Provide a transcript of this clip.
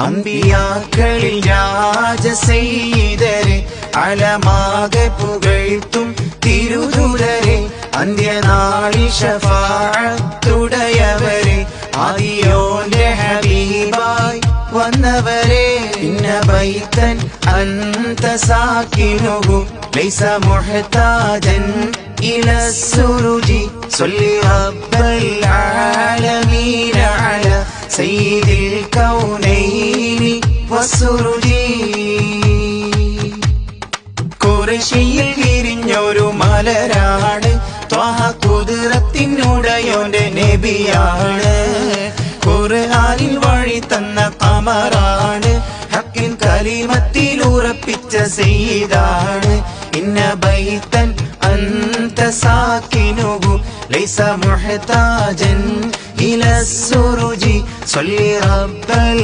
അമ്പിയാക്കളിൽ രാജസെയ്തരെ അലമാകെ പുകഴ്ത്തും തിരുദൂതരെ അന്ത്യനാളിൽ ശഫാഅത്തുടയവരെ ആദിയോന്റെ ഹബീബായി വന്നവരെ ഇന്ന ബൈതൻ അന്ത സാകിനുഹു ലൈസ മുഹ്താജൻ ഇല സുരുജി സ്വല്ലി റബ്ബൽ ആലമീന അല സയ്യിദിൽ കൗനൈനി വസുരുജി. ഖുറൈശിയിൽ വിരിഞ്ഞൊരു മലരാണ് ത്വഹ ഖുദ്റത്തിനുടയോന്റെ നബിയാണ്. ഖുർആനിൽ വഴി തന്ന ഖമറാണ് ഹക്കിൻ കലിമത്തിൽ ഉറപ്പിച്ച സയ്യിദാണ്. ഇന്ന ബൈതൻ അന്ത സാകിനുഹു ലൈസ മുഹ്താജൻ ഇല സുരുജി സ്വല്ലി റബ്ബൽ